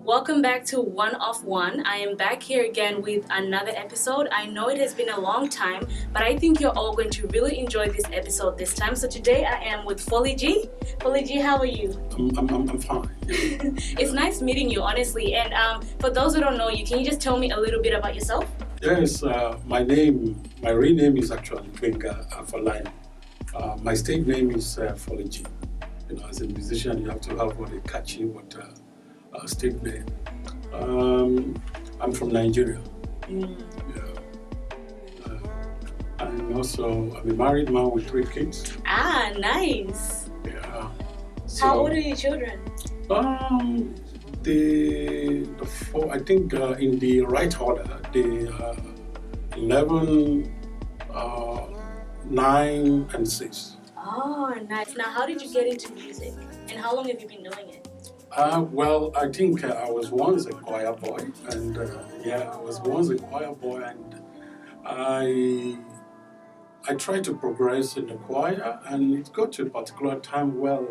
Welcome back to One of One. I am back here again with another episode. I know it has been a long time, but I think you're all going to really enjoy this episode this time. So today I am with Folly G. Folly G, how are you? I'm fine. It's nice meeting you, honestly. And for those who don't know you, can you just tell me a little bit about yourself? Yes, my real name is actually Gbenga Afolayan. My stage name is Folly G. You know, as a musician, you have to have what a catchy stage name. I'm from Nigeria. Yeah. And also, I'm a married man with 3 kids. Ah, nice. Yeah. So, how old are your children? The 4, I think in the right order, the 11, 9, and 6. Oh, nice. Now, how did you get into music? And how long have you been doing it? Well, I think I was once a choir boy, and I tried to progress in the choir, and it got to a particular time where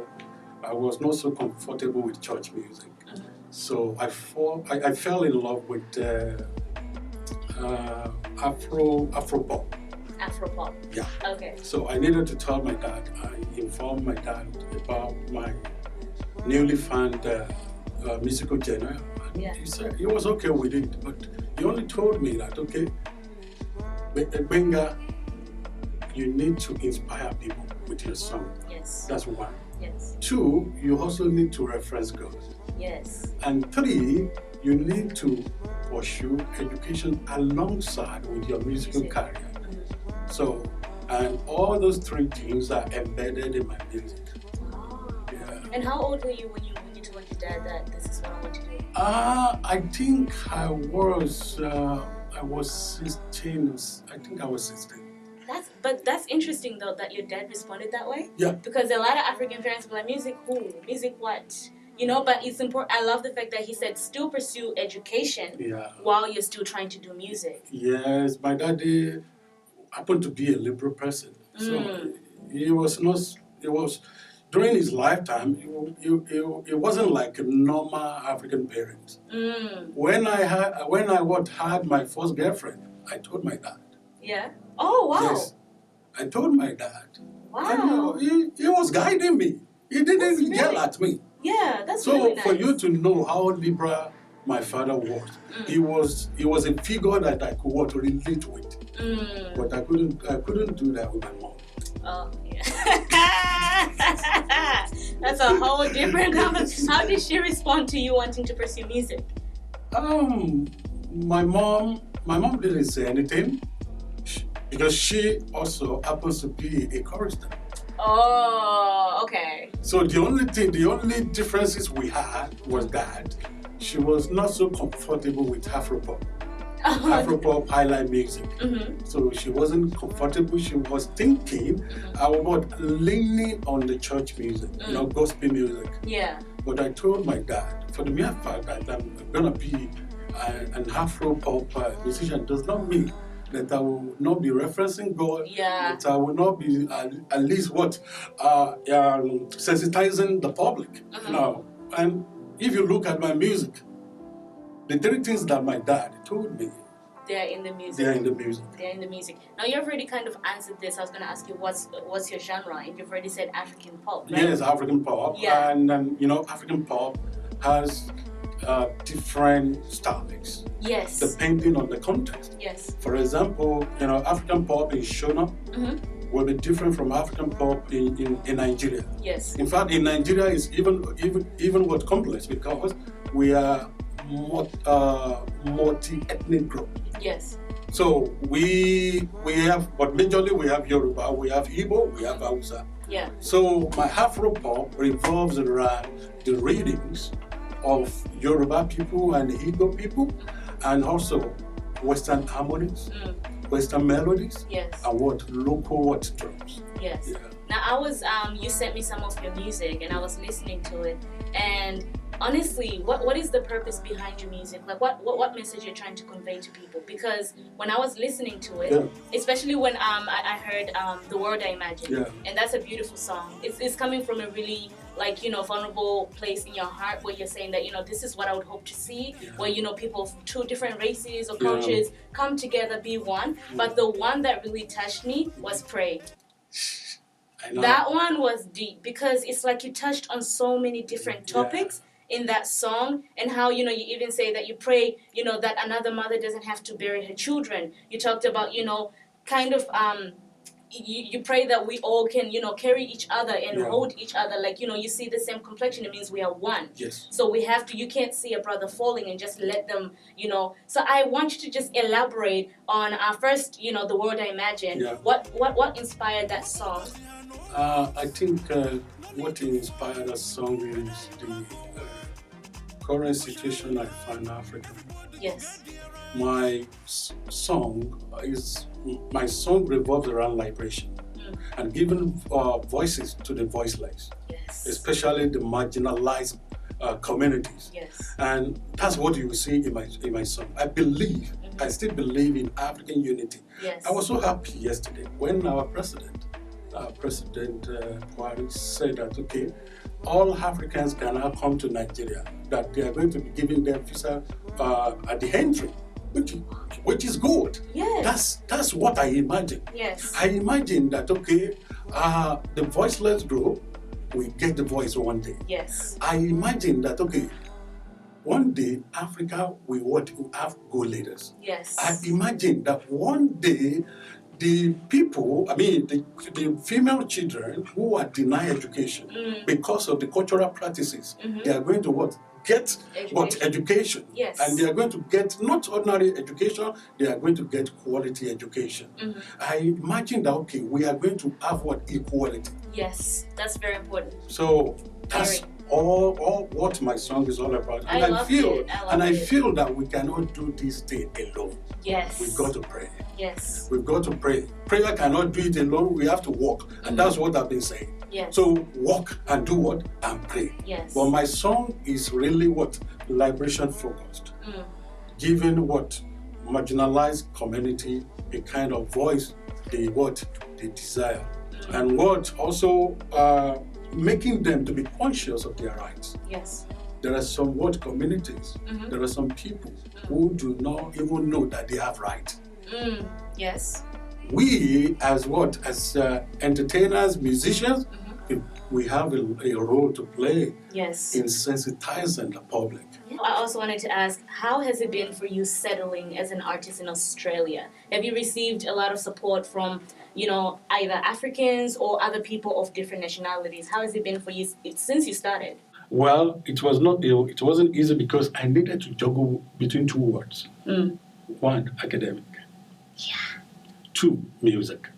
I was not so comfortable with church music. So I fell in love with Afro-pop. Afro-pop? Yeah. Okay. So I needed to tell my dad. I informed my dad about my newly found musical genre. Yeah. He said he was okay with it, but he only told me that, okay, Gbenga, you need to inspire people with your song. Yes. That's 1. Yes. 2, you also need to reference God. Yes. And 3, you need to pursue education alongside with your musical career. Mm-hmm. So, and all those 3 things are embedded in my music. And how old were you when you told your dad that this is what I want to do? I think I was 16. I think I was 16. That's interesting though that your dad responded that way. Yeah. Because a lot of African parents be like, music who? Music what? You know, but it's important. I love the fact that he said still pursue education while you're still trying to do music. Yes, my daddy happened to be a liberal person. So he was during his lifetime, it wasn't like a normal African parent. When I had my first girlfriend, I told my dad. Yeah. Oh wow. Yes, I told my dad. Wow. And he was guiding me. He didn't yell at me. Yeah, that's so really nice. For you to know how liberal my father was, he was a figure that I could relate with. But I couldn't do that with my mom. Oh, yeah. That's a whole different conversation. How did she respond to you wanting to pursue music? My mom didn't say anything because she also happens to be a chorister. Oh, okay. So the only differences we had was that she was not so comfortable with Afro-pop. Afro-pop highlight music. So she wasn't comfortable. She was thinking about leaning on the church music, gospel music. Yeah. But I told my dad, for the mere fact that I'm gonna be an Afro-pop musician does not mean that I will not be referencing God. Yeah. That I will not be at least sensitizing the public. And if you look at my music, the 3 things that my dad told me, they are in the music. They are in the music. They are in the music. Now you've already kind of answered this. I was going to ask you what's your genre, and you've already said African pop, right? Yes, African pop. Yeah. And African pop has different styles. Yes. Depending on the context. Yes. For example, African pop in Shona will be different from African pop in Nigeria. Yes. In fact, in Nigeria it's even what complex because we are multi-ethnic group. Yes. So we have, but majorly we have Yoruba, we have Igbo, we have Hausa. Yeah. So my Afro-pop revolves around the readings of Yoruba people and Igbo people, and also Western harmonies, Western melodies, yes, and local drums. Yes. Yeah. Now I was you sent me some of your music and I was listening to it, and honestly, what is the purpose behind your music? Like what message you're trying to convey to people? Because when I was listening to it, especially when I heard The World I Imagine, and that's a beautiful song. It's coming from a really vulnerable place in your heart where you're saying that this is what I would hope to see, where people of two different races or cultures come together, be one. But the one that really touched me was Pray. That one was deep because it's like you touched on so many different topics in that song, and how you even say that you pray that another mother doesn't have to bury her children. You talked about kind of you pray that we all can carry each other and hold each other, like you see the same complexion, it means we are one. So we have to, you can't see a brother falling and just let them so I want you to just elaborate on first The World I Imagine. What inspired that song? I think what inspired that song is the current situation I find in Africa. My song revolves around liberation and giving voices to the voiceless, especially the marginalized communities. And that's what you will see in my song. I believe, I still believe in African unity. I was so happy yesterday when our President Buhari said that, okay, all Africans can now come to Nigeria, that they are going to be giving them visa at the entry, which is good. That's what I imagine. I imagine that, okay, the voiceless group will get the voice one day. I imagine that, okay, one day Africa will have good leaders. I imagine that one day the people, the female children who are denied education because of the cultural practices, they are going to get education. And they are going to get not ordinary education, they are going to get quality education. I imagine that, okay, we are going to have equality. That's very important. So that's all what my song is all about. And I feel that we cannot do this thing alone. We've got to pray. We've got to pray. Prayer cannot do it alone. We have to walk. And that's what I've been saying. So walk and do what? And pray. But my song is really liberation focused. Giving marginalized community a kind of voice they desire. And also making them to be conscious of their rights. There are some communities, there are some people who do not even know that they have rights. We as entertainers, musicians, we have a role to play in sensitizing the public. I also wanted to ask, how has it been for you settling as an artist in Australia? Have you received a lot of support from either Africans or other people of different nationalities? How has it been for you since you started? Well, it wasn't easy because I needed to juggle between two words. One, academic. Two, music.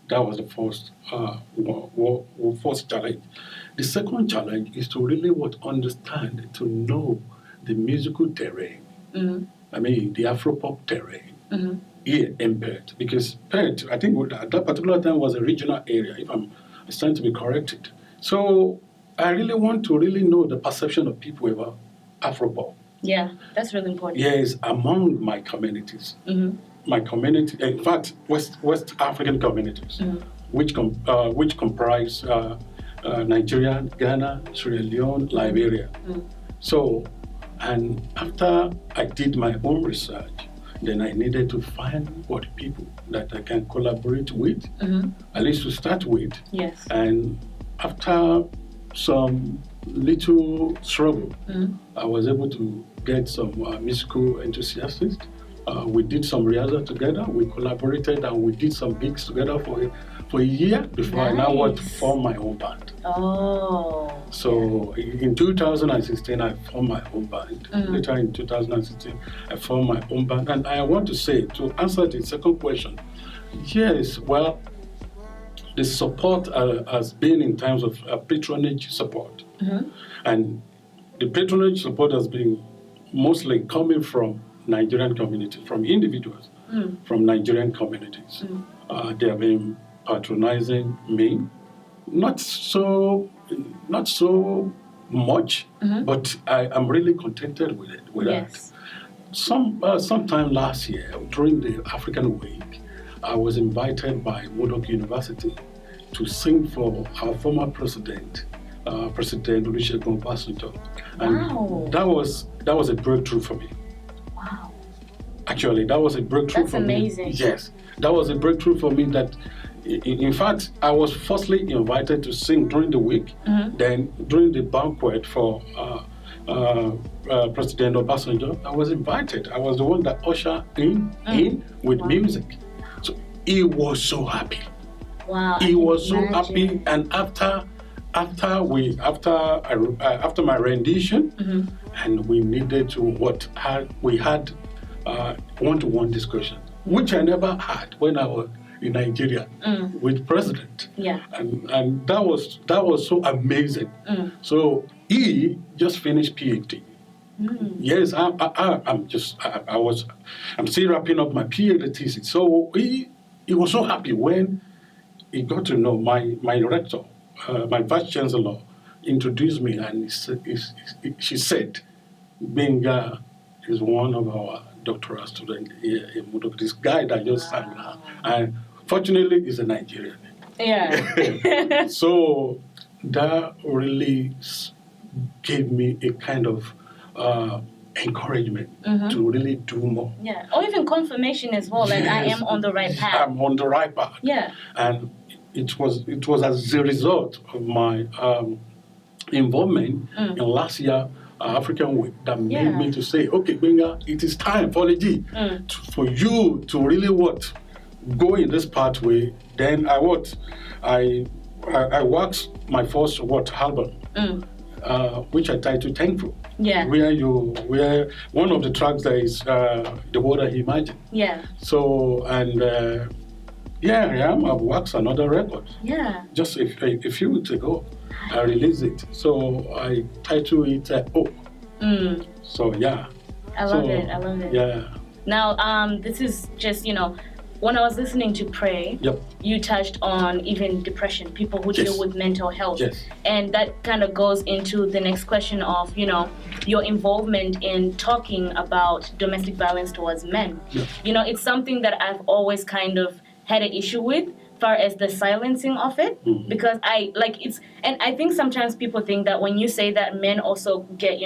That was the first challenge. The second challenge is to really understand, to know the musical terrain. The Afropop terrain. Here in Perth, because Perth, I think at that particular time was a regional area, if I'm starting to be corrected. So I really want to know the perception of people about Afropop. That's really important. Yes, among my communities. My community, in fact, West African communities, which comprise Nigeria, Ghana, Sierra Leone, Liberia. So, and after I did my own research, then I needed to find people that I can collaborate with, at least to start with. And after some little struggle, I was able to get some musical enthusiasts. We did some rehearsal together, we collaborated, and we did some gigs together for a year before I now form my own band. So in 2016, I formed my own band. Later in 2016, I formed my own band. And I want to say, to answer the second question, yes, well, the support has been in terms of patronage support. And the patronage support has been mostly coming from Nigerian community, from individuals from Nigerian communities. They have been patronizing me not so much, but I'm really contented with it. With Yes. that. Sometime last year during the African Week, I was invited by Woodok University to sing for our former president, President Olusegun Obasanjo, and Wow. that was a breakthrough for me. Wow. Actually, that was a breakthrough for amazing. me. Yes, that was a breakthrough for me. That, in fact, I was firstly invited to sing during the week. Then during the banquet for President Obasanjo, I was invited. I was the one that ushered in with music. So he was so happy. Wow. He was so imagine. happy, and after my rendition, and we needed to we had one-to-one discussion, which I never had when I was in Nigeria with president. Yeah. And that was so amazing. So he just finished PhD. Yes, I'm still wrapping up my PhD thesis. So he was so happy when he got to know my rector, my vice chancellor, introduced me, and she said, Gbenga is one of our doctoral students here in Woodok. This guy that just sang now, and fortunately, he's a Nigerian. Yeah. So that really gave me a kind of encouragement to really do more. Yeah. Or even confirmation as well, like I Yes. am on the right path. I'm on the right path. Yeah. And it was as a result of my involvement in last year African Week that made me to say, okay, Gbenga, it is time for for you to really go in this pathway. Then I worked my first album, which I titled Thankful. Yeah. Where one of the tracks there is The World I Imagine. Yeah. So, and yeah, I am. I've worked another record. Yeah. Just a few weeks ago, I released it. So I titled it Hope. So yeah. I love it. Yeah. Now, this is just, when I was listening to Pray, Yep. you touched on even depression, people who Yes. deal with mental health. Yes. And that kind of goes into the next question of, your involvement in talking about domestic violence towards men. Yeah. It's something that I've always kind of had an issue with, far as the silencing of it, because and I think sometimes people think that when you say that men also get,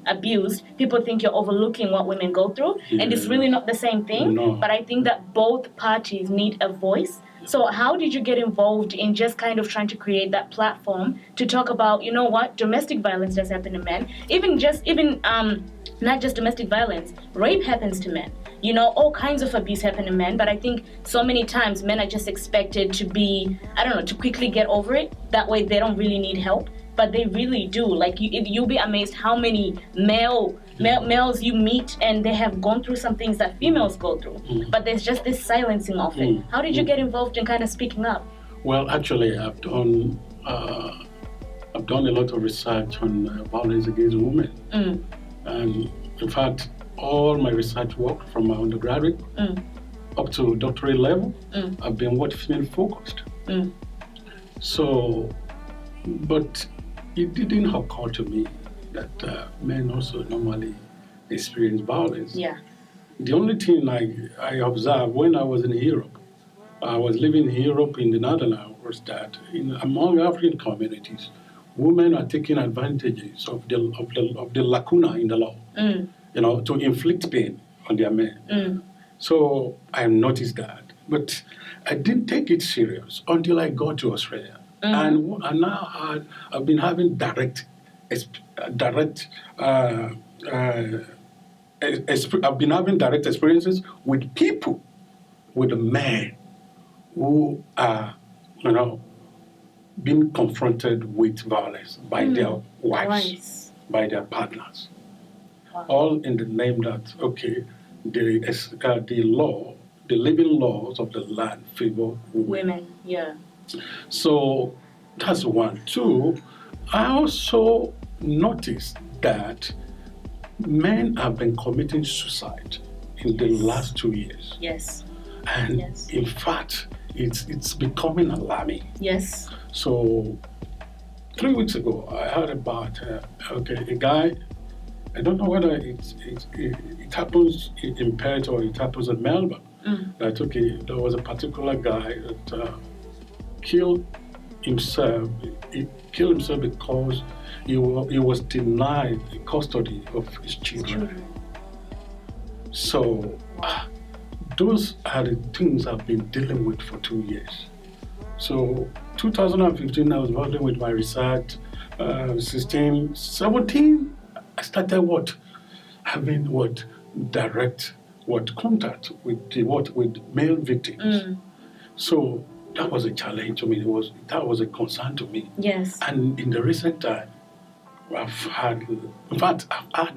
abused, people think you're overlooking what women go through, and it's really not the same thing. No. But I think that both parties need a voice. So how did you get involved in just kind of trying to create that platform to talk about, domestic violence does happen to men, not just domestic violence, rape happens to men. All kinds of abuse happen to men, but I think so many times men are just expected to be, to quickly get over it. That way they don't really need help, but they really do. Like, you'll be amazed how many males you meet and they have gone through some things that females go through, but there's just this silencing of it. How did you get involved in kind of speaking up? Well, actually, I've done a lot of research on violence against women, and in fact, all my research work from my undergraduate up to doctorate level, I've been female focused. So, but it didn't occur to me that men also normally experience violence. Yeah. The only thing I observed when I was in Europe, I was living in Europe in the Netherlands, was that among African communities, women are taking advantages of the lacuna in the law. To inflict pain on their men. So I noticed that. But I didn't take it serious until I got to Australia. And now I've been having direct experiences with people, with men who are, being confronted with violence by their wives, by their partners. Wow. All in the name that, the living laws of the land favor women. Yeah. So that's one. Two, I also noticed that men have been committing suicide in the last 2 years. Yes. And in fact, it's becoming alarming. Yes. So 3 weeks ago, I heard about a guy. I don't know whether it happens in Perth or it happens in Melbourne. That there was a particular guy that killed himself. He killed himself because he was denied the custody of his children. So those are the things I've been dealing with for 2 years. So 2015, I was working with my research. 16, 17, I started having direct contact with male victims. So that was a challenge to me. That was a concern to me. Yes. And in the recent time, I've had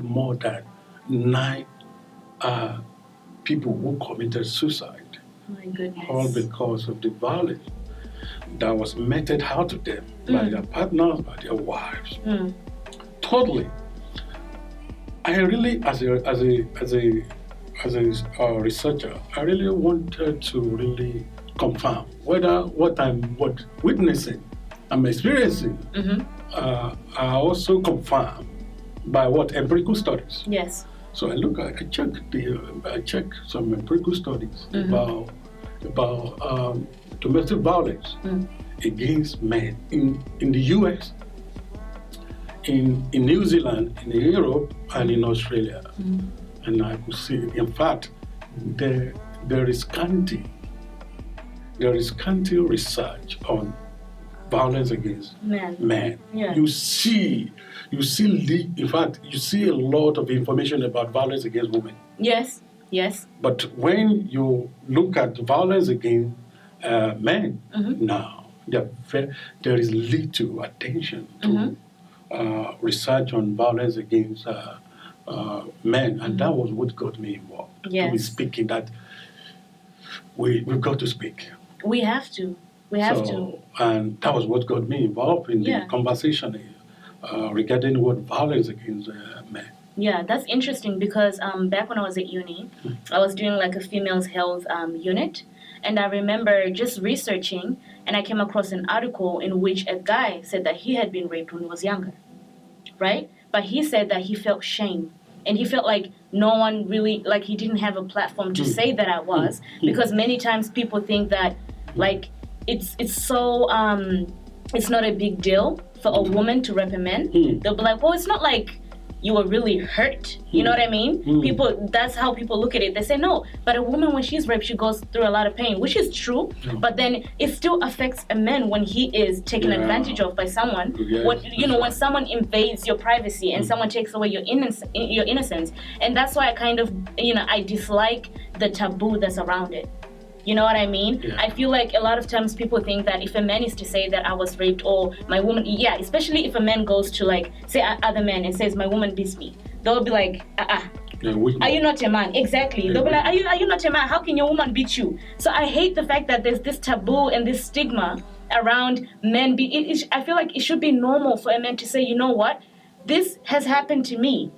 more than 9 people who committed suicide. My goodness. All because of the violence that was meted out to them by their partners, by their wives. Totally. I really, as a researcher, I really wanted to really confirm whether what I'm witnessing, I'm experiencing, are also confirmed by empirical studies. Yes. So I checked some empirical studies about domestic violence against men in the US, in New Zealand, in Europe, and in Australia. And I could see, in fact, there is scanty research on violence against men. Yeah. You see a lot of information about violence against women. Yes. Yes. But when you look at violence against men, now there is little attention to research on violence against men, and that was what got me involved. Yes. To be speaking that we've got to speak. We have to. And that was what got me involved in the conversation regarding violence against men. Yeah, that's interesting because back when I was at uni, I was doing like a female's health unit. And I remember just researching, and I came across an article in which a guy said that he had been raped when he was younger, right? But he said that he felt shame. And he felt like no one really, like he didn't have a platform to say that I was. Because many times people think that, like, it's so, it's not a big deal for a woman to rape a man. They'll be like, well, it's not like you were really hurt. You know what I mean? That's how people look at it. They say, no, but a woman, when she's raped, she goes through a lot of pain, which is true. But then it still affects a man when he is taken advantage of by someone. When someone invades your privacy and someone takes away your innocence. And that's why I kind of, I dislike the taboo that's around it. You know what I mean? Yeah. I feel like a lot of times people think that if a man is to say that I was raped or my woman, especially if a man goes to like, say other men and says my woman beats me, they'll be like, are you not a man? Exactly. They'll be like, are you not a man? How can your woman beat you? So I hate the fact that there's this taboo and this stigma around men. I feel like it should be normal for a man to say, you know what? This has happened to me.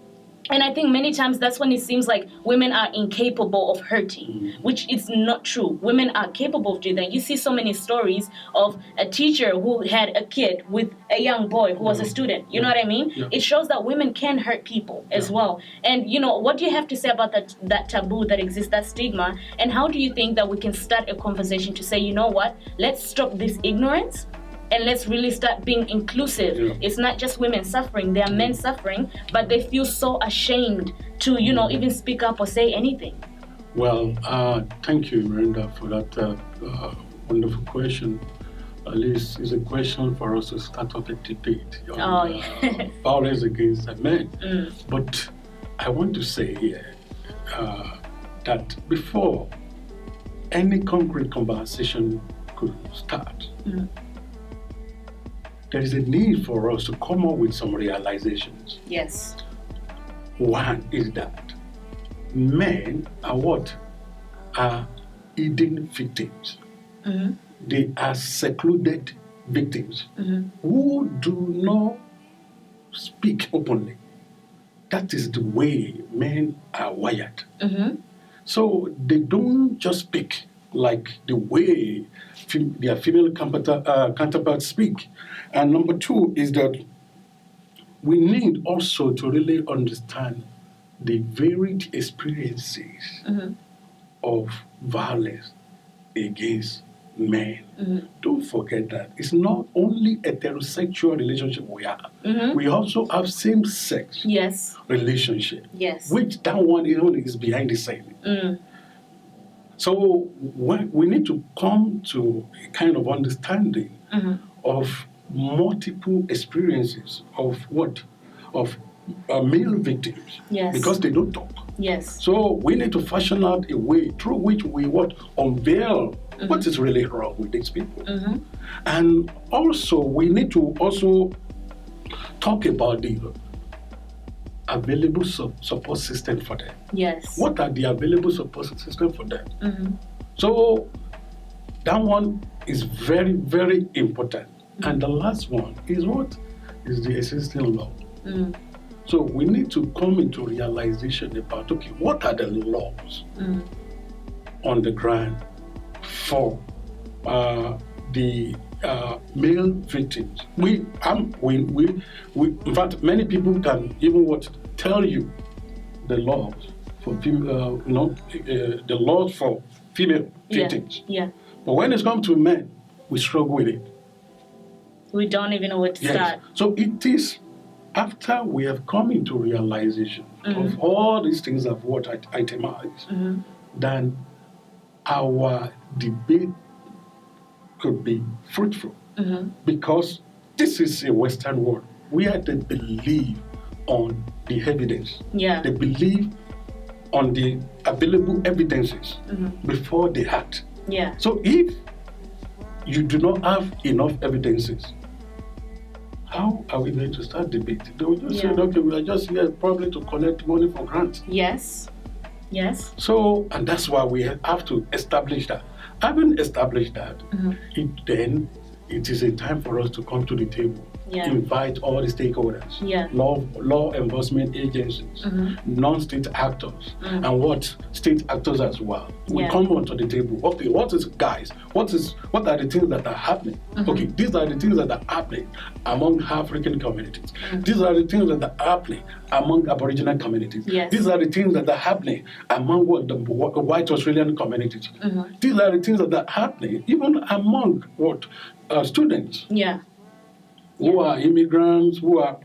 And I think many times that's when it seems like women are incapable of hurting, which is not true. Women are capable of doing that. You see so many stories of a teacher who had a kid with a young boy who was a student. You know what I mean? Yeah. It shows that women can hurt people as well. And, what do you have to say about that taboo that exists, that stigma? And how do you think that we can start a conversation to say, you know what, let's stop this ignorance? And let's really start being inclusive. Yeah. It's not just women suffering, there are men suffering, but they feel so ashamed to, even speak up or say anything. Well, thank you, Miranda, for that wonderful question. At least it's a question for us to start up a debate on violence against men. But I want to say here that before any concrete conversation could start, there is a need for us to come up with some realizations. Yes. One is that men are hidden victims. They are secluded victims who do not speak openly. That is the way men are wired. So they don't just speak. like the way their female counterparts speak. And number two is that we need also to really understand the varied experiences of violence against men. Don't forget that it's not only heterosexual relationship we have. We also have same-sex relationship. Yes. Which that one is behind the scene. So we need to come to a kind of understanding of multiple experiences of male victims. Yes. Because they don't talk. Yes. So we need to fashion out a way through which we unveil what is really wrong with these people. And also we need to also talk about the available support system for them. Yes. What are the available support system for them? So that one is very, very important. And the last one is what is the existing law. So we need to come into realization about, okay, what are the laws on the ground for the male victims? In fact, many people can even tell you the laws for the laws for female victims. Yeah. But when it comes to men, we struggle with it. We don't even know where to start. So it is after we have come into realization of all these things of what I itemized, then our debate could be fruitful. Because this is a Western world where they believe on the evidence. Yeah. They believe on the available evidences before they act. Yeah. So if you do not have enough evidences, how are we going to start debating? They will just say, okay, we are just here probably to collect money for grants. Yes. So, and that's why we have to establish that. Having established that, it is a time for us to come to the table, invite all the stakeholders, law enforcement agencies, non-state actors, and state actors as well. We come onto the table. Okay, what are the things that are happening? Okay, these are the things that are happening among African communities. These are the things that are happening among Aboriginal communities. Yes. These are the things that are happening among the white Australian communities. These are the things that are happening even among students. Who are immigrants, who are,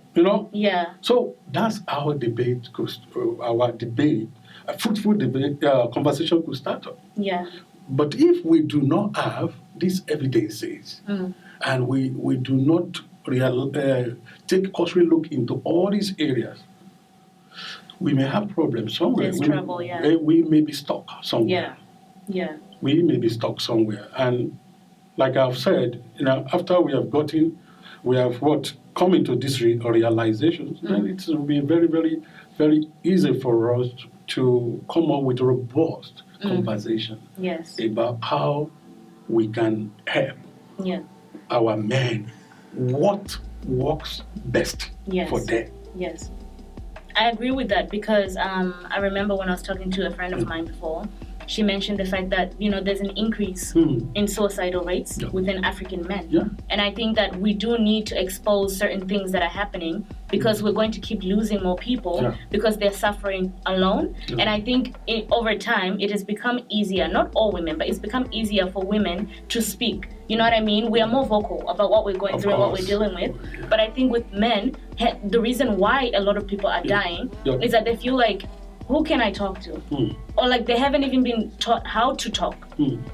So that's our debate, a fruitful debate, conversation could start up. But if we do not have these evidences and we do not take a cursory look into all these areas, we may have problems somewhere. There's trouble, we may be stuck somewhere. We may be stuck somewhere. And like I've said, after we have come into this realization, then it will be very, very, very easy for us to come up with a robust conversation about how we can help our men. What works best for them? Yes. I agree with that because I remember when I was talking to a friend of mine before, she mentioned the fact that, there's an increase in suicidal rates within African men. And I think that we do need to expose certain things that are happening because we're going to keep losing more people because they're suffering alone. And I think over time, it has become easier, not all women, but it's become easier for women to speak. You know what I mean? We are more vocal about what we're going through and what we're dealing with. But I think with men, the reason why a lot of people are dying is that they feel like, who can I talk to? Or like they haven't even been taught how to talk,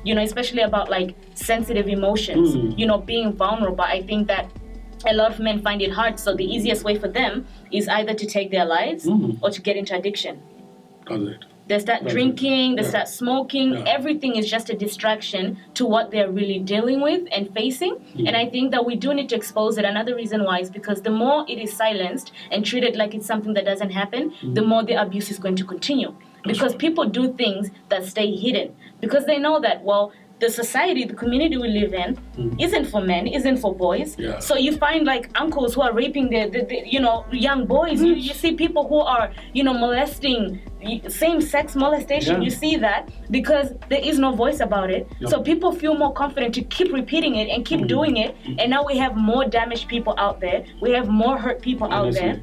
especially about like sensitive emotions, being vulnerable. I think that a lot of men find it hard. So the easiest way for them is either to take their lives or to get into addiction. They start drinking, they start smoking. Everything is just a distraction to what they're really dealing with and facing. And I think that we do need to expose it. Another reason why is because the more it is silenced and treated like it's something that doesn't happen, the more the abuse is going to continue. Because people do things that stay hidden. Because they know that, the society, the community we live in isn't for men, isn't for boys. So you find like uncles who are raping the young boys. You see people who are, molesting same-sex molestation, you see that because there is no voice about it. So people feel more confident to keep repeating it and keep doing it. And now we have more damaged people out there. We have more hurt people out there.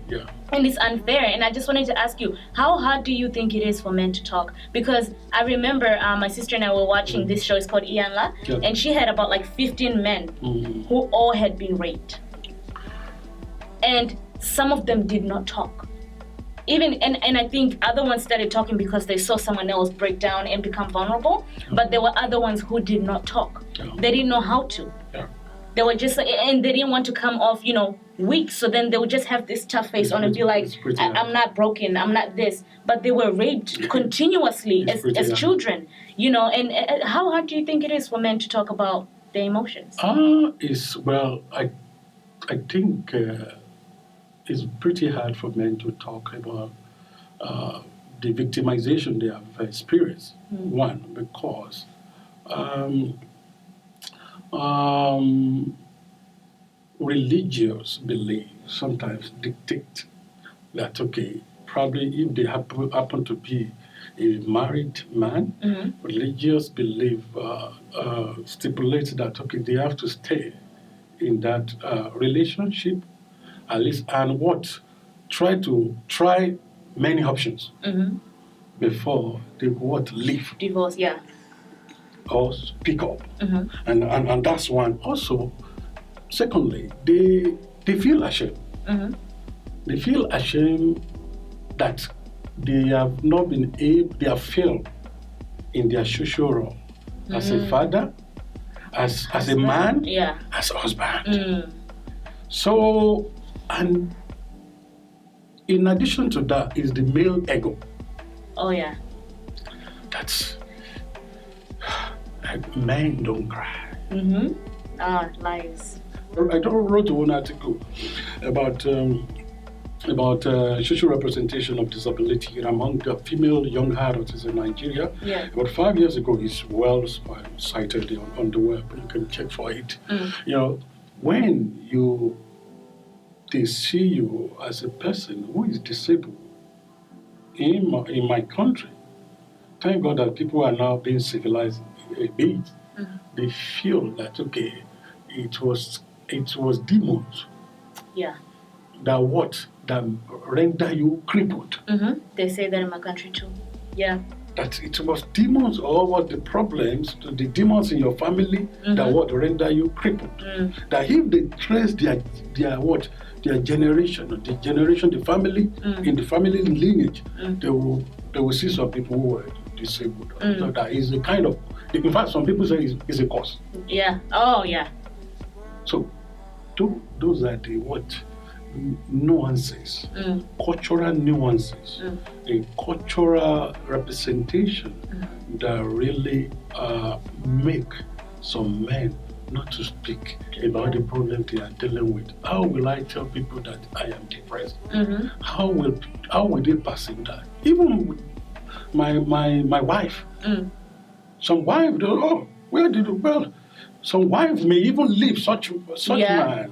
And it's unfair. And I just wanted to ask you, how hard do you think it is for men to talk? Because I remember my sister and I were watching this show. It's called Iyanla. And she had about like 15 men who all had been raped. And some of them did not talk. And I think other ones started talking because they saw someone else break down and become vulnerable. But there were other ones who did not talk. They didn't know how to. They were just, and they didn't want to come off, weak. So then they would just have this tough face on and be like, I'm not broken, I'm not this. But they were raped continuously as children, And how hard do you think it is for men to talk about their emotions? I think it's pretty hard for men to talk about the victimization they have experienced. One, because religious beliefs sometimes dictate that, probably if they happen to be a married man, religious belief stipulates that, they have to stay in that relationship, at least, and try many options before they leave. Divorce, or speak up. And that's one. Also, secondly, they feel ashamed. They feel ashamed that they have not been able, they have failed in their social role as a father, as a man, as a husband. So, and in addition to that is the male ego. Oh, yeah. That's, men don't cry. Lies. I wrote one article about social representation of disability among the female young adults in Nigeria. About 5 years ago, it's well cited on the web. You can check for it. When they see you as a person who is disabled in my country, thank God that people are now being civilized a bit. They feel that it was demons. That render you crippled. They say that in my country too. That it was demons or what the problems, the demons in your family that render you crippled. That if they trace their generation, the family in the family lineage, they will see some people who were disabled. So that is a kind of, in fact, some people say it's a cause. So those are the nuances, cultural nuances, a cultural representation that really make some men not to speak about the problem they are dealing with. How will I tell people that I am depressed? How will they perceive that? Even with my wife. Some wife, where did you? Well, some wife may even leave such man.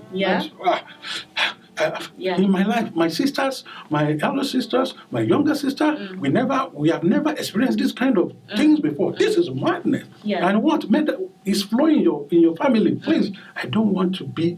In my life, my sisters, my elder sisters, my younger sister, we have never experienced this kind of things before. This is madness. And what is flowing in your family? Please, I don't want to be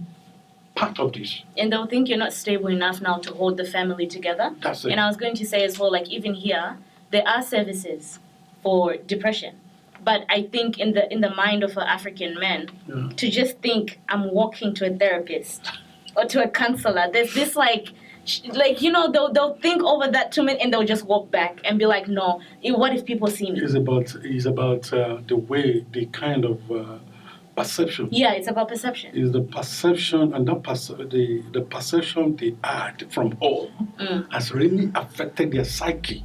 part of this. And they'll think you're not stable enough now to hold the family together. That's it. And I was going to say as well, like even here, there are services for depression. But I think in the mind of an African man, to just think I'm walking to a therapist or to a counselor, there's this they'll think over that 2 minutes and they'll just walk back and be like, no, what if people see me? It's about the way, the kind of perception. It's about perception. Is the perception, and that the perception they had from home has really affected their psyche.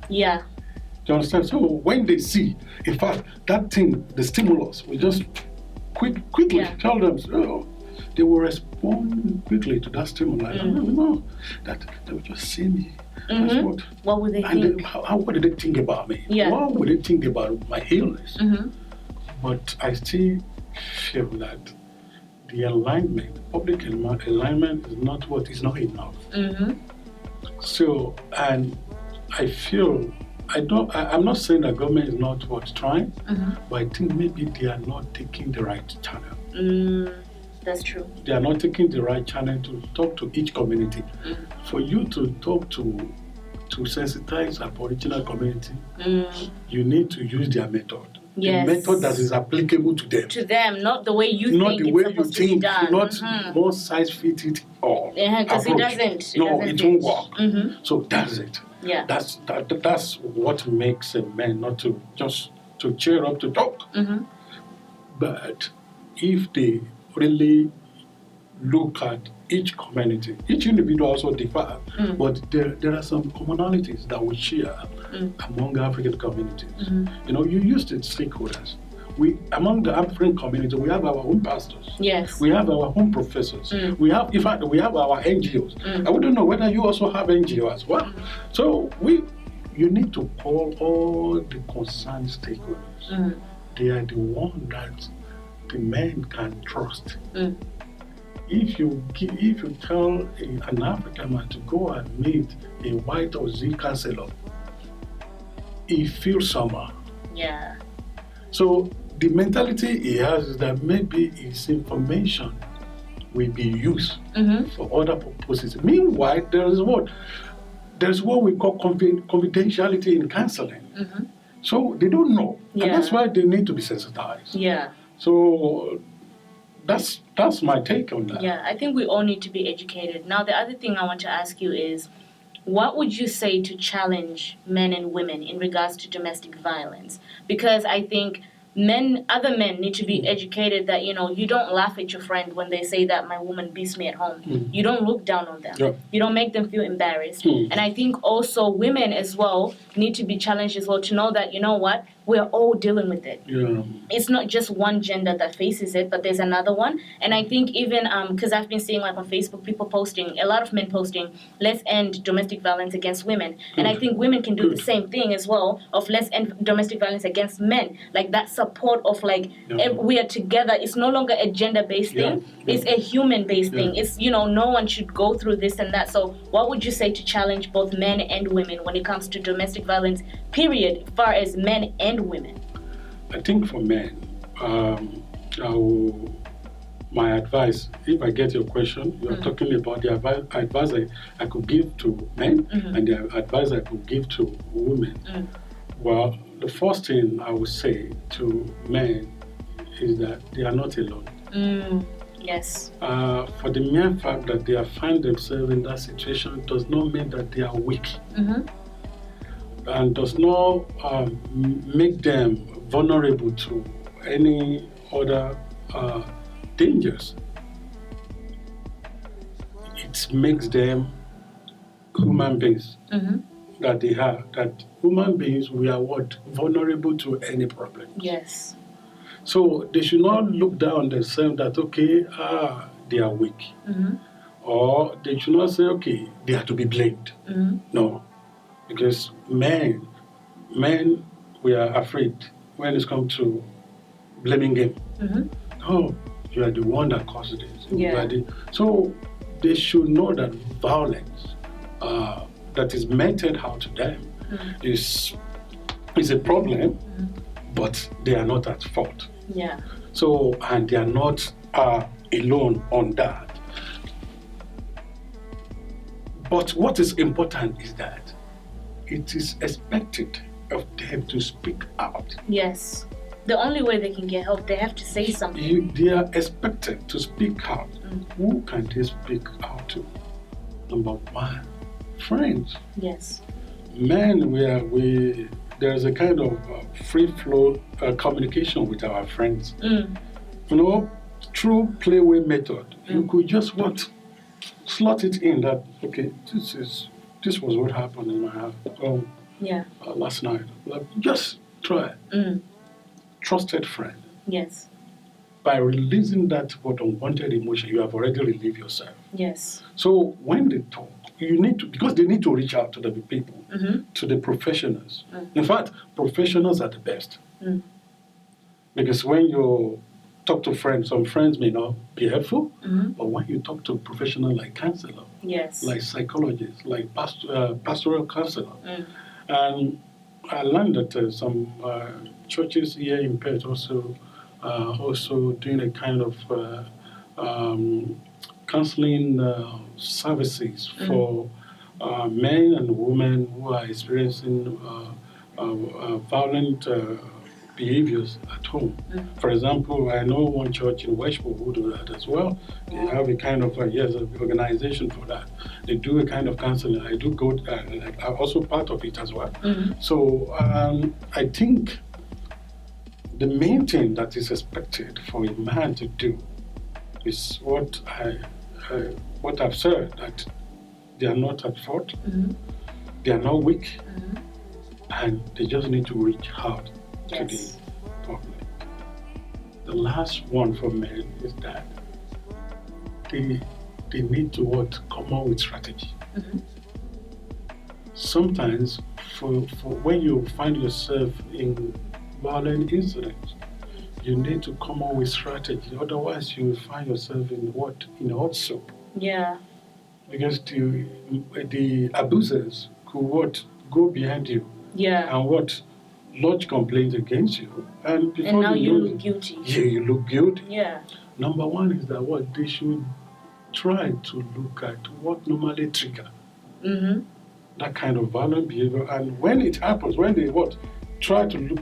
Do you understand? So when they see, in fact, that thing, the stimulus, we just quickly tell them, they will respond quickly to that stimulus. No, that they will just see me. What would they think? What do they think about me? What would they think about my illness? But I still feel that the alignment, public alignment is not enough. So, and I feel I'm not saying that government is not trying, but I think maybe they are not taking the right channel. That's true. They are not taking the right channel to talk to each community. For you to talk to sensitize Aboriginal community, you need to use their method. Yes. The method that is applicable to them. To them, not the way you not think the way it's you supposed to be think, done. not one size fit it all. Because it doesn't. It won't work. So that's it. Yeah. That's what makes a man not to just to cheer up to talk. But if they really look at each community, each individual also differ, but there are some commonalities that we share among African communities. You used to stakeholders. Among the African community, we have our own pastors. Yes. We have our own professors. We have our NGOs. I wouldn't know whether you also have NGOs as well. So you need to call all the concerned stakeholders. They are the one that the men can trust. If you tell an African man to go and meet a white or Z counselor, he feels somehow. Yeah. So the mentality he has is that maybe his information will be used for other purposes. Meanwhile, there's what we call confidentiality in counseling. So they don't know, and that's why they need to be sensitized. Yeah. So that's my take on that. Yeah, I think we all need to be educated. Now, the other thing I want to ask you is, what would you say to challenge men and women in regards to domestic violence? Because I think other men need to be educated that, you don't laugh at your friend when they say that my woman beats me at home. You don't look down on them. Yeah. You don't make them feel embarrassed. And I think also women as well need to be challenged as well to know that, you know what, we're all dealing with it. Yeah. It's not just one gender that faces it, but there's another one. And I think even, because I've been seeing like on Facebook, people posting, a lot of men posting, let's end domestic violence against women. And I think women can do the same thing as well, of let's end domestic violence against men. Like that support of we are together. It's no longer a gender-based thing. It's a human-based thing. It's, no one should go through this and that. So what would you say to challenge both men and women when it comes to domestic violence, period, as far as men and women? I think for men, my advice, if I get your question, you are talking about the advice I could give to men and the advice I could give to women. Well, the first thing I would say to men is that they are not alone. Yes. For the mere fact that they find themselves in that situation does not mean that they are weak. And does not make them vulnerable to any other dangers. It makes them human beings that they have. That human beings, we are vulnerable to any problem. Yes. So they should not look down on themselves that, okay, they are weak. Or they should not say, okay, they are to be blamed. No. Because men, we are afraid when it comes to blaming them. Oh, you are the one that caused this. Yeah. So they should know that violence that is meted out to them is a problem, but they are not at fault. Yeah. So, and they are not alone on that. But what is important is that it is expected of them to speak out. Yes. The only way they can get help, they have to say something. They are expected to speak out. Who can they speak out to? Number one, friends. Yes. Men, there's a kind of free flow communication with our friends. Through playway method, you could just slot it in that, okay, this was what happened in my house last night. Just try. Trusted friend. Yes. By releasing that unwanted emotion, you have already relieved yourself. Yes. So when they talk, because they need to reach out to the people, to the professionals. In fact, professionals are the best. Because when you talk to friends, some friends may not be helpful, but when you talk to a professional like counselor, yes, like psychologist, like pastoral counselor, and I learned that some churches here in Perth also doing a kind of counseling services for men and women who are experiencing violent behaviors at home. For example, I know one church in Westport who do that as well. They have a kind of organization for that. They do a kind of counseling. I do go. I'm also part of it as well. So I think the main thing that is expected for a man to do is what I've said, that they are not at fault, they are not weak, and they just need to reach out to the public. The last one for men is that they need to come up with strategy. Sometimes for when you find yourself in violent incidents, you need to come up with strategy. Otherwise, you will find yourself in a hot soup. Yeah. Because the abusers could go behind you. Yeah. And lodge complaints against you. And now you look guilty. Yeah, you look guilty. Yeah. Number one is that they should try to look at what normally trigger that kind of violent behavior. And when it happens, when they try to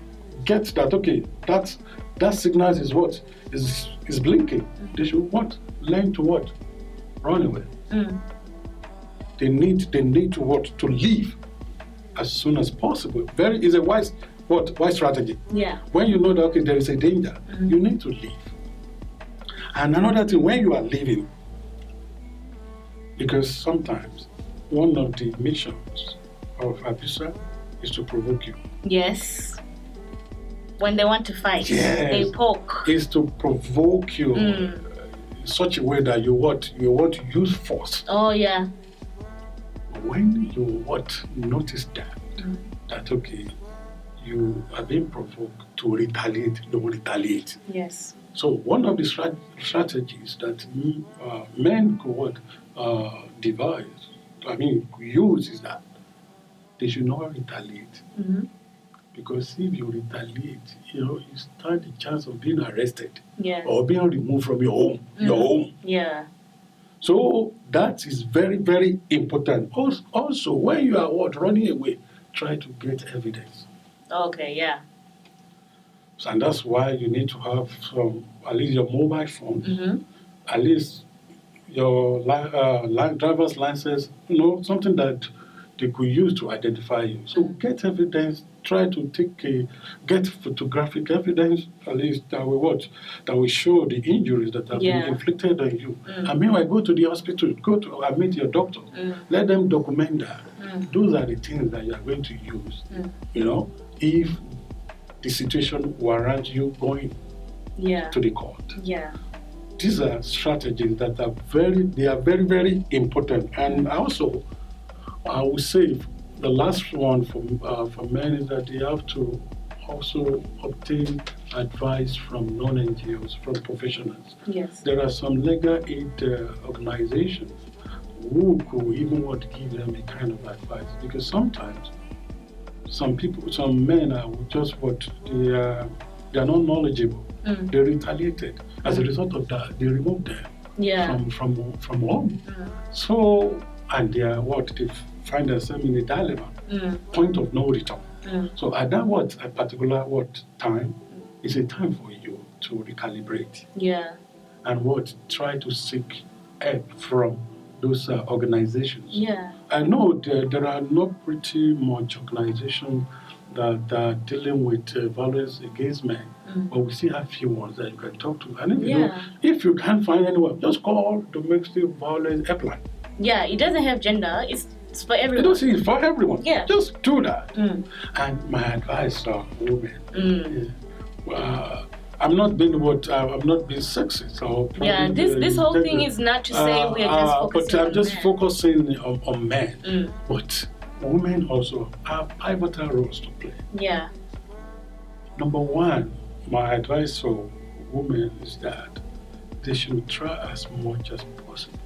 get that, okay, that signal is blinking. They should learn to run away. They need to leave as soon as possible. Is a wise strategy. Yeah. When you know that, okay, there is a danger, you need to leave. And another thing, when you are leaving, because sometimes one of the missions of abuser is to provoke you. Yes. When they want to fight, they poke. Is to provoke you in such a way that you want to use force. Oh yeah. When you notice that okay, you are being provoked to retaliate, don't retaliate. Yes. So one of the strategies that men could devise, use, is that they should not retaliate. Because if you retaliate, you stand the chance of being arrested or being removed from your home. Yeah. So that is very, very important. Also, when you are running away, try to get evidence. Okay, yeah. So, and that's why you need to have at least your mobile phone, at least your driver's license, something that they could use to identify you. So get evidence. Try to get photographic evidence, at least that will show the injuries that have been inflicted on you. And meanwhile, go to the hospital, go to meet your doctor. Let them document that. Those are the things that you are going to use. If the situation warrants you going to the court. Yeah. These are strategies that are very, very important. And also, I would say, the last one for men is that they have to also obtain advice from non-NGOs, from professionals. Yes. There are some legal aid organizations who could even give them a kind of advice, because sometimes some men are just they are not knowledgeable. They retaliated. As a result of that, they removed them from home. So, and they are they find themselves in a dilemma, point of no return. So at that a particular time, is a time for you to recalibrate. Yeah. And try to seek help from those organizations. Yeah. I know there are not pretty much organizations that are dealing with violence against men, but we still have few ones that you can talk to. And if you can't find anyone, just call domestic violence helpline. Yeah, it doesn't have gender. It's for everyone. You don't see it for everyone. Yeah. Just do that. And my advice to women is, I'm not being sexist or this whole thing is not to say we are just focusing but I'm just men. focusing on men. But women also have pivotal roles to play. Yeah. Number one, my advice for women is that they should try as much as possible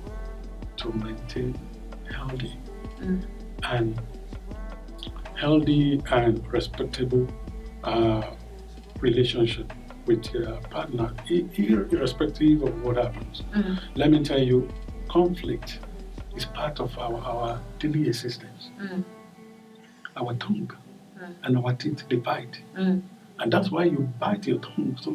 to maintain healthy and healthy and respectable relationship with your partner, irrespective of what happens. Let me tell you, conflict is part of our daily existence. Our tongue and our teeth divide. And that's why you bite your tongue. So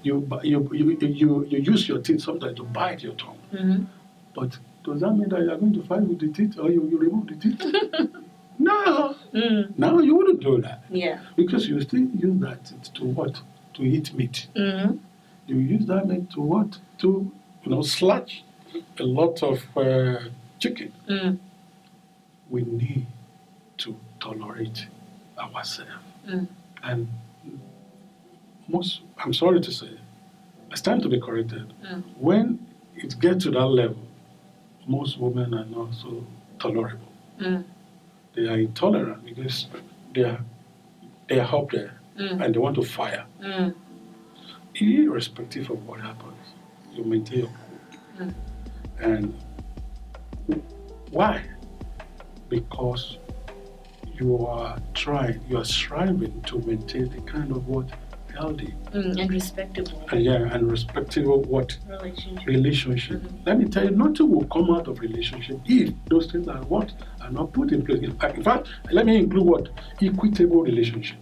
you use your teeth sometimes to bite your tongue. But does that mean that you are going to fight with the teeth or you remove the teeth? No. No, you wouldn't do that. Yeah. Because you still use that to what? To eat meat. You use that meat to what? To, slash a lot of chicken. We need to tolerate ourselves. And I'm sorry to say, it's time to be corrected. When it gets to that level, most women are not so tolerable. They are intolerant because they are up there and they want to fire. Irrespective of what happens, you maintain your cool. And why? Because you are striving to maintain the kind of what healthy and respectable. And respectable what relationship. Let me tell you, nothing will come out of relationship if those things are not put in place. In fact, let me include what equitable relationship.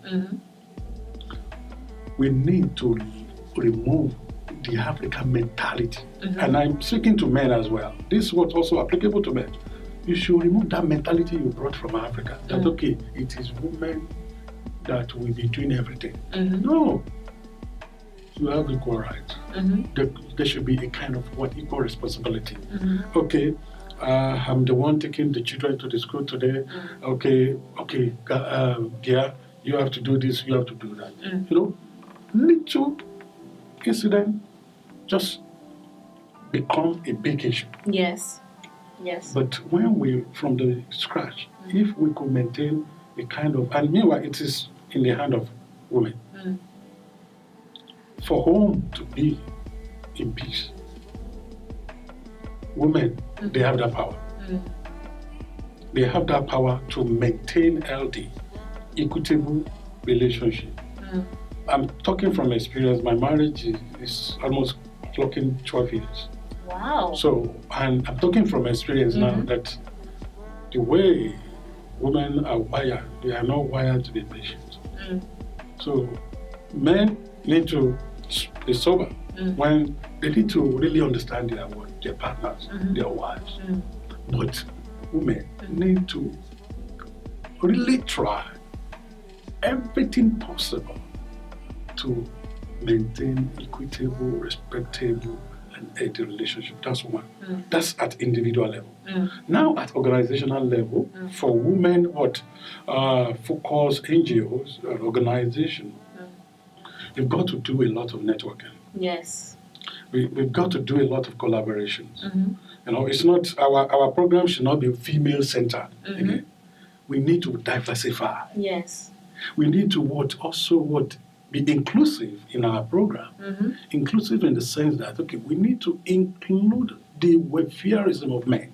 We need to remove the African mentality, and I'm speaking to men as well. This was also applicable to men. You should remove that mentality you brought from Africa. That okay, it is women that will be doing everything. No. You have equal rights. There should be a kind of equal responsibility. Okay, I'm the one taking the children to the school today. Okay, yeah, you have to do this, you have to do that. Little incident just become a big issue. Yes. But when we, from the scratch, if we could maintain a kind of, and meanwhile it is in the hand of women, for home to be in peace. Women, they have that power. They have that power to maintain healthy, equitable relationship. I'm talking from experience. My marriage is almost clocking 12 years. Wow. So, and I'm talking from experience now that the way women are wired, they are not wired to be patient. So, men need to be sober when they need to really understand their partners, their wives. But women need to really try everything possible to maintain equitable, respectable, and healthy relationship. That's one. That's at individual level. Now at organizational level, for women, focus NGOs, organization, we've got to do a lot of networking. Yes. We've got to do a lot of collaborations. It's not our program should not be female centered. Again, we need to diversify. Yes. We need to be inclusive in our program. Inclusive in the sense that we need to include the welfareism of men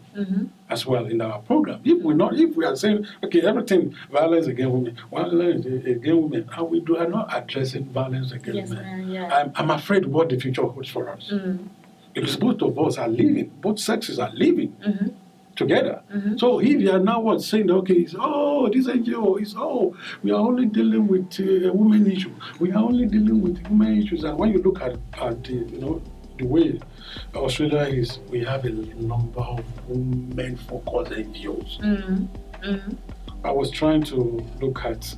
as well in our program. If we are saying everything violence against women, and we are not addressing violence against men. Yeah. I'm afraid what the future holds for us. Because both of us are living, both sexes are living together. So if you are now saying this NGO is we are only dealing with women issues. We are only dealing with women issues. And when you look at the way Australia is, we have a number of women-focused NGOs. I was trying to look at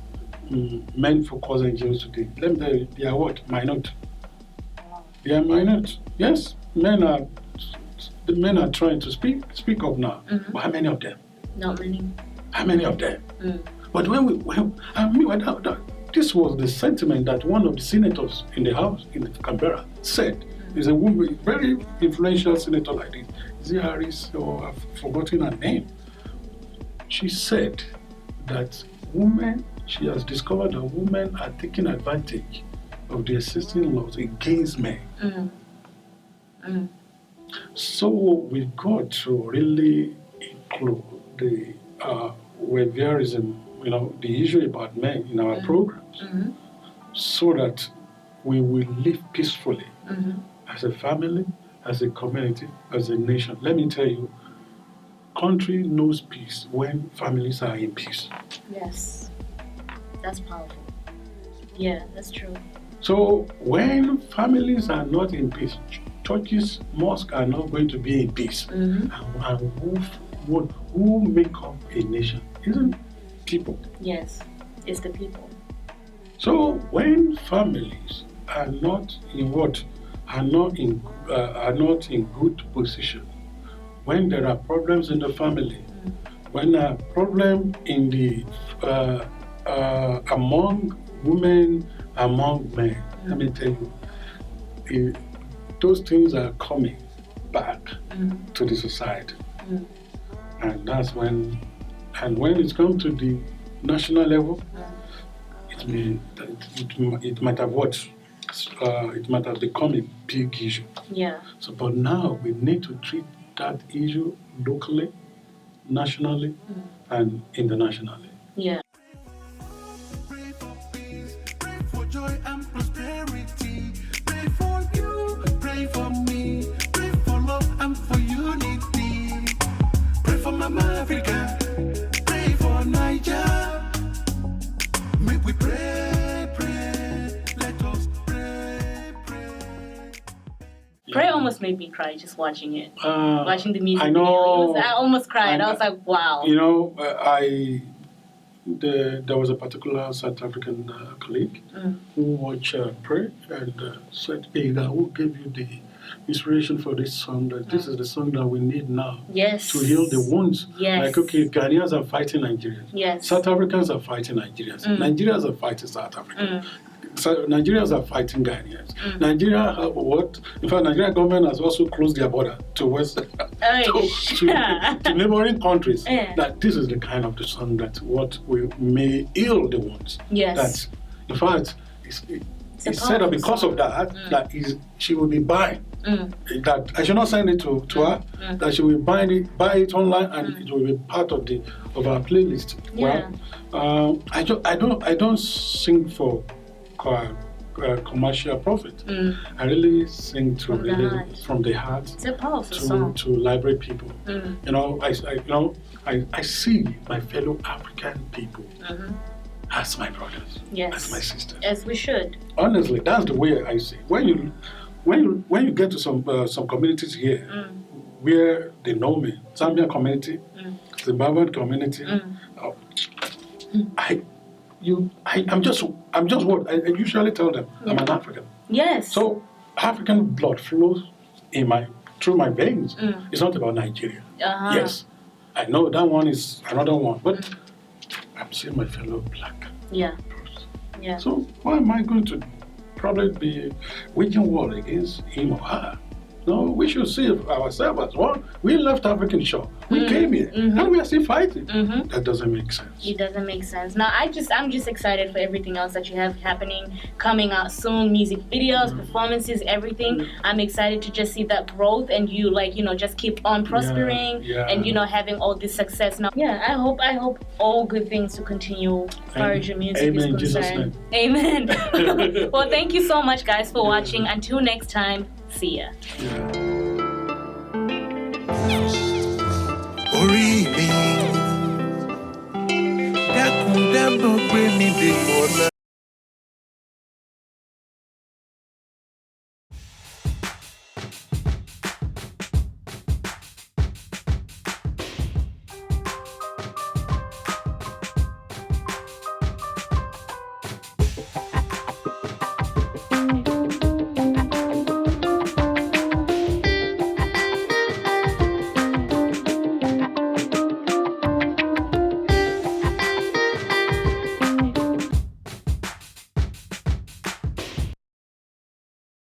men-focused NGOs today. Let me tell you, they are what? Minute. They are minute. Yes, the men are trying to speak up now. But how many of them? Not many. How many of them? But this was the sentiment that one of the senators in the House in Canberra said. Is a woman, very influential senator like this. Is it Harris, or I've forgotten her name? She said that she has discovered that women are taking advantage of the existing laws against men. So we've got to really include the welfareism the issue about men in our programs, so that we will live peacefully as a family, as a community, as a nation. Let me tell you, country knows peace when families are in peace. Yes, that's powerful. Yeah, that's true. So when families are not in peace, churches, mosques are not going to be in peace. And who make up a nation? Isn't people? Yes, it's the people. So when families are not in are not in good position, when there are problems in the family, when there are problems in the among women, among men, let me tell you, those things are coming back to the society, and that's when it comes to the national level, it might have become a big issue. Yeah. So, but now we need to treat that issue locally, nationally, and internationally. Yeah. Pray for peace, pray for joy and prosperity. Pray for you, pray for me, pray for love and for unity. Pray for Mama Africa, pray for Niger. Make we pray, let us pray. Pray almost made me cry just watching it. Watching the music I know. video. I almost cried. I was like, wow. There was a particular South African colleague who watched Pray and said, "Gbenga, who gave you the inspiration for this song? That this is the song that we need now Yes. to heal the wounds." Yes. Like, okay, Ghanaians are fighting Nigerians. Yes. South Africans are fighting Nigerians. Nigerians are fighting South Africans. So Nigerians are fighting Ghanaians. Nigeria, in fact, Nigeria government has also closed their border to West to neighboring countries. That this is the kind of the song that what we may heal the wounds. Yes. That, in fact, it's said that because of that, she will be buying. That I should not send it to her. That she will buy it online, and it will be part of our playlist. Yeah. Well, I don't sing for commercial profit. I really sing from the heart. It's a powerful song. To liberate people. I see my fellow African people as my brothers, Yes. as my sisters. As we should. Honestly, that's the way I see. When you get to some communities here where they know me, Zambian community, Zimbabwean community, I'm just what I usually tell them. I'm an African. Yes. So African blood flows through my veins. It's not about Nigeria. Yes, I know that one is another one, but I'm seeing my fellow black. Yeah. person. Yeah. So why am I going to probably be waging war against him or her? No, we should see ourselves as one. We left African shore. We came here, and we are still fighting. That doesn't make sense. It doesn't make sense. Now, I'm just excited for everything else that you have happening, coming out soon. Music videos, performances, everything. I'm excited to just see that growth, and you just keep on prospering, and having all this success. Now, I hope all good things to continue as far as your music is concerned. Amen. Well, thank you so much, guys, for watching. Until next time. See ya. Orí mi, dákun dábọ̀ gbé mi dé ọ̀la.